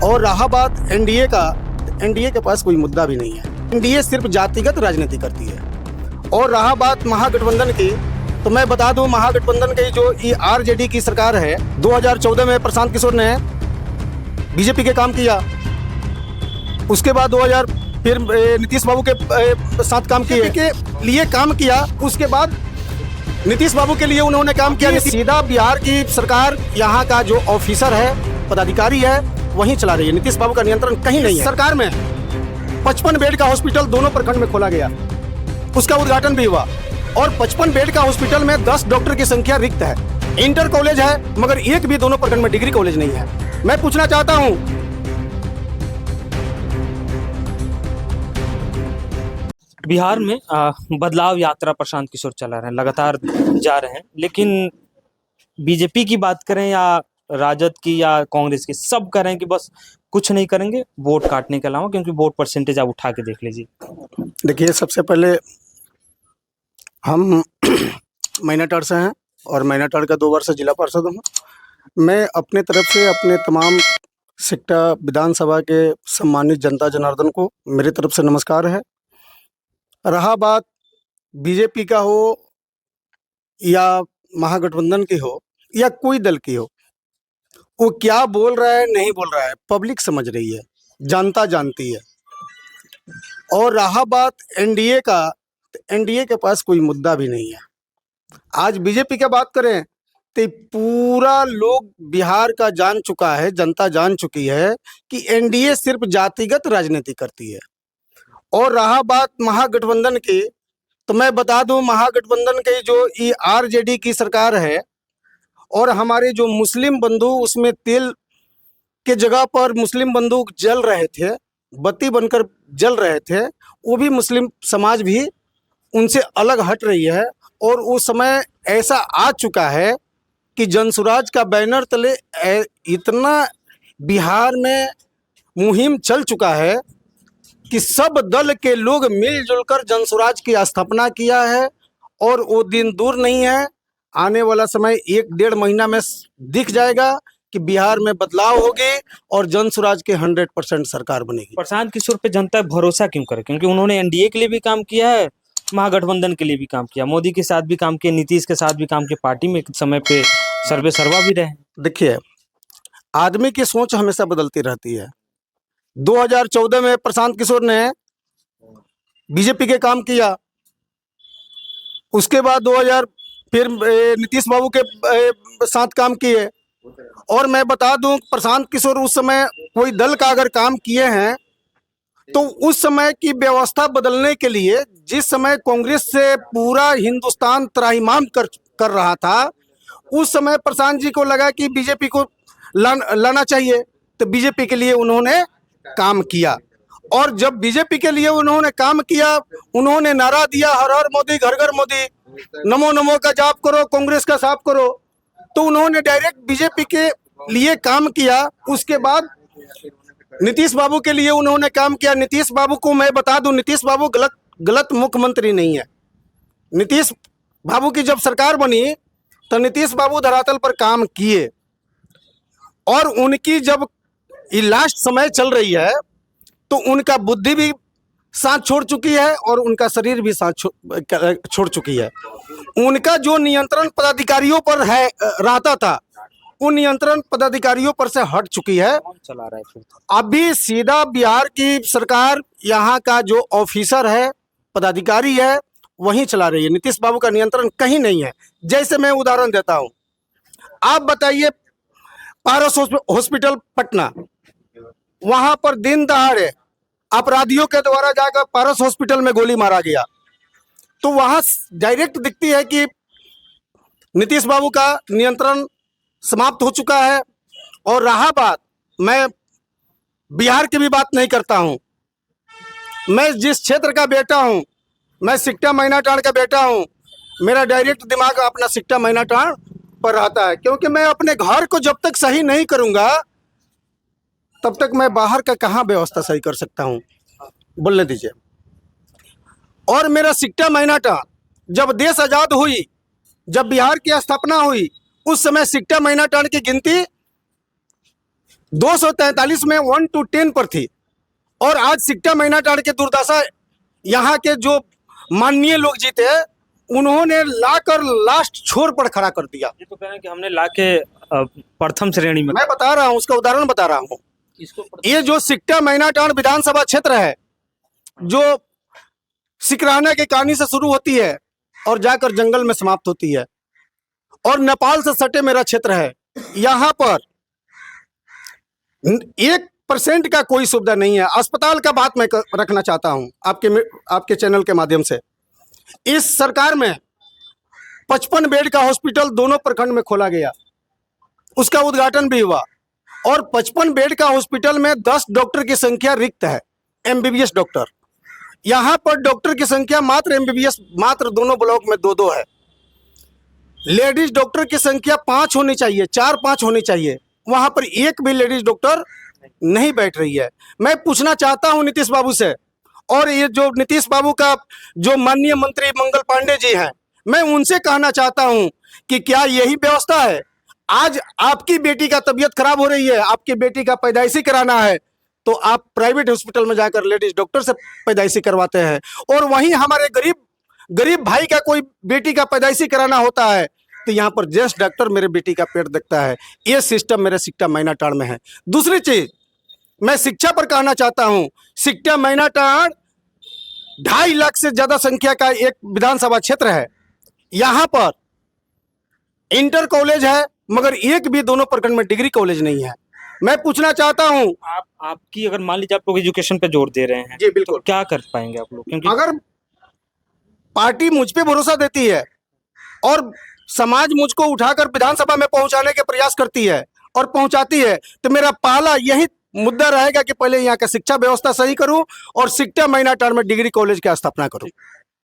और रहा बात एनडीए का, एनडीए के पास कोई मुद्दा भी नहीं है। एनडीए सिर्फ जातिगत राजनीति करती है। और रहा बात महागठबंधन की, तो मैं बता दूं महागठबंधन की जो आरजेडी की सरकार है, 2014 में प्रशांत किशोर ने बीजेपी के काम किया। उसके बाद 2000 फिर नीतीश बाबू के साथ काम किए, के लिए काम किया। उसके बाद नीतीश बाबू के लिए उन्होंने काम किया। सीधा बिहार की सरकार, यहाँ का जो ऑफिसर है, पदाधिकारी है, वहीं चला रही है। नीतीश बाबू का नियंत्रण कहीं नहीं है। सरकार में 55 बेड का हॉस्पिटल दोनों प्रखंड में खोला गया, उसका उद्घाटन भी हुआ। और 55 बेड का हॉस्पिटल में 10 डॉक्टर की संख्या रिक्त है। इंटर कॉलेज है, मगर एक भी दोनों प्रखंड में डिग्री कॉलेज नहीं है। मैं पूछना चाहता हूं, बिहार में बदलाव यात्रा प्रशांत किशोर चला रहे हैं, लगातार जा रहे हैं, लेकिन बीजेपी की बात करें या राजद की या कांग्रेस की, सब कह रहे हैं कि बस कुछ नहीं करेंगे वोट काटने के अलावा, क्योंकि वोट परसेंटेज आप उठा के देख लीजिए। देखिए, सबसे पहले हम मैनाटाड़ से हैं और मैनाटाड़ का 2 वर्ष जिला पार्षद हूँ। मैं अपने तरफ से अपने तमाम सिकटा विधानसभा के सम्मानित जनता जनार्दन को मेरी तरफ से नमस्कार है। रहा बात बीजेपी का हो या महागठबंधन की हो या कोई दल की हो, वो क्या बोल रहा है नहीं बोल रहा है पब्लिक समझ रही है, जनता जानती है। और रहा बात एनडीए का, एनडीए के पास कोई मुद्दा भी नहीं है। आज बीजेपी की बात करें तो पूरा लोग बिहार का जान चुका है, जनता जान चुकी है कि एनडीए सिर्फ जातिगत राजनीति करती है। और रहा बात महागठबंधन की, तो मैं बता दूं महागठबंधन की जो आरजेडी की सरकार है और हमारे जो मुस्लिम बंधु, उसमें तेल के जगह पर मुस्लिम बंधु जल रहे थे, बत्ती बनकर जल रहे थे, वो भी मुस्लिम समाज भी उनसे अलग हट रही है। और उस समय ऐसा आ चुका है कि जनसुराज का बैनर तले इतना बिहार में मुहिम चल चुका है कि सब दल के लोग मिलजुल कर जनसुराज की स्थापना किया है। और वो दिन दूर नहीं है, आने वाला समय 1-1.5 महीना में दिख जाएगा कि बिहार में बदलाव होगी और जनसुराज के 100% सरकार बनेगी। प्रशांत किशोर पे जनता भरोसा क्यों करे? क्योंकि उन्होंने एनडीए के लिए भी काम किया है, महागठबंधन के लिए भी काम किया, मोदी के साथ भी काम किया, नीतीश के साथ भी काम किया, पार्टी में एक समय पे सर्वे सर्वा भी रहे। देखिए, आदमी की सोच हमेशा बदलती रहती है। 2014 में प्रशांत किशोर ने बीजेपी के काम किया। उसके बाद 2000 फिर नीतीश बाबू के साथ काम किए। और मैं बता दूं, प्रशांत किशोर उस समय कोई दल का अगर काम किए हैं तो उस समय की व्यवस्था बदलने के लिए, जिस समय कांग्रेस से पूरा हिंदुस्तान त्राहिमाम कर रहा था, उस समय प्रशांत जी को लगा कि बीजेपी को लाना चाहिए, तो बीजेपी के लिए उन्होंने काम किया। और जब बीजेपी के लिए उन्होंने काम किया, उन्होंने नारा दिया, हर हर मोदी घर घर मोदी, नमो नमो का जाप करो, कांग्रेस का साफ करो। तो उन्होंने डायरेक्ट बीजेपी के लिए काम किया। उसके बाद नीतीश बाबू के लिए उन्होंने काम किया। नीतीश बाबू को मैं बता दूं, नीतीश बाबू गलत मुख्यमंत्री नहीं है। नीतीश बाबू की जब सरकार बनी तो नीतीश बाबू धरातल पर काम किए। और उनकी जब ये लास्ट समय चल रही है तो उनका बुद्धि भी साथ छोड़ चुकी है और उनका शरीर भी साथ छोड़ चुकी है। उनका जो नियंत्रण पदाधिकारियों पर है रहता था, उन नियंत्रण पदाधिकारियों पर से हट चुकी है। चला रहा है फिर अभी सीधा बिहार की सरकार, यहाँ का जो ऑफिसर है, पदाधिकारी है, वहीं चला रही है। नीतीश बाबू का नियंत्रण कहीं नहीं है। जैसे मैं उदाहरण देता हूं, आप बताइए पारस हॉस्पिटल पटना, वहां पर दिन दहाड़े अपराधियों के द्वारा जाकर पारस हॉस्पिटल में गोली मारा गया। तो वहां डायरेक्ट दिखती है कि नीतीश बाबू का नियंत्रण समाप्त हो चुका है। और रहा बात, मैं बिहार की भी बात नहीं करता हूं, मैं जिस क्षेत्र का बेटा हूं, मैं सिकटा मैनाटाड़ का बेटा हूं, मेरा डायरेक्ट दिमाग अपना सिकटा मैनाटाड़ पर रहता है। क्योंकि मैं अपने घर को जब तक सही नहीं करूंगा तब तक मैं बाहर का कहाँ व्यवस्था सही कर सकता हूँ, बोलने दीजिए। और मेरा सिकटा मैनाटाड़, जब देश आज़ाद हुई, जब बिहार की स्थापना हुई, उस समय सिकटा मैनाटाड़ की गिनती 243 में 1 to 10 पर थी, और आज सिक्टा मैनाटांड के दुर्दशा यहाँ के जो माननीय लोग जीते उन्होंने लाकर लास्ट छोर पर खड़ा कर दिया। ये तो कह रहे हैं कि हमने लाके प्रथम श्रेणी में मैं बता रहा हूँ, उसका उदाहरण बता रहा हूँ। इसको ये जो सिक्टा मैनाटांड विधानसभा क्षेत्र है, जो सिकराना के कहानी से शुरू होती है और जाकर जंगल में समाप्त होती है, और नेपाल से सटे मेरा क्षेत्र है, यहाँ पर 1% का कोई सुविधा नहीं है। अस्पताल का बात मैं रखना चाहता हूँ आपके चैनल के माध्यम से। इस सरकार में 55 बेड का हॉस्पिटल दोनों प्रखंड में खोला गया, उसका उद्घाटन भी हुआ, और 55 बेड का हॉस्पिटल में 10 डॉक्टर की संख्या रिक्त है, एमबीबीएस डॉक्टर। यहाँ पर डॉक्टर की संख्या मात्र एमबीबीएस मात्र दोनों ब्लॉक में 2-2 है। लेडीज डॉक्टर की संख्या 5 होनी चाहिए, 4-5 होनी चाहिए, वहां पर एक भी लेडीज डॉक्टर नहीं बैठ रही है। मैं पूछना चाहता हूं नीतीश बाबू से, और ये जो नीतीश बाबू का जो माननीय मंत्री मंगल पांडे जी हैं, मैं उनसे कहना चाहता हूं कि क्या यही व्यवस्था है? आज आपकी बेटी का तबीयत खराब हो रही है, आपकी बेटी का पैदाइशी कराना है, तो आप प्राइवेट हॉस्पिटल में जाकर लेडीज डॉक्टर से पैदाइशी करवाते हैं, और वहीं हमारे गरीब भाई का कोई बेटी का पैदाइशी कराना होता है तो यहाँ पर जेंट्स डॉक्टर मेरे बेटी का पेट देखता है। ये सिस्टम मेरे सिक्टा मैनाटांड में है। दूसरी चीज मैं शिक्षा पर कहना चाहता हूँ, सिक्टा मैनाटांड 2.5 लाख से ज्यादा संख्या का एक विधानसभा क्षेत्र है। यहाँ पर इंटर कॉलेज है, मगर एक भी दोनों प्रखंड में डिग्री कॉलेज नहीं है। मैं पूछना चाहता हूँ, आपकी अगर मान लीजिए आप लोग एजुकेशन पे जोर दे रहे हैं, जी बिल्कुल, तो क्या कर पाएंगे आप लोग? क्योंकि अगर पार्टी मुझ पे भरोसा देती है और समाज मुझको उठाकर विधानसभा में पहुंचाने के प्रयास करती है और पहुंचाती है, तो मेरा पहला यही मुद्दा रहेगा कि पहले यहाँ का शिक्षा व्यवस्था सही करूं और सिक्टा मैनाटांड में डिग्री कॉलेज की स्थापना करूं।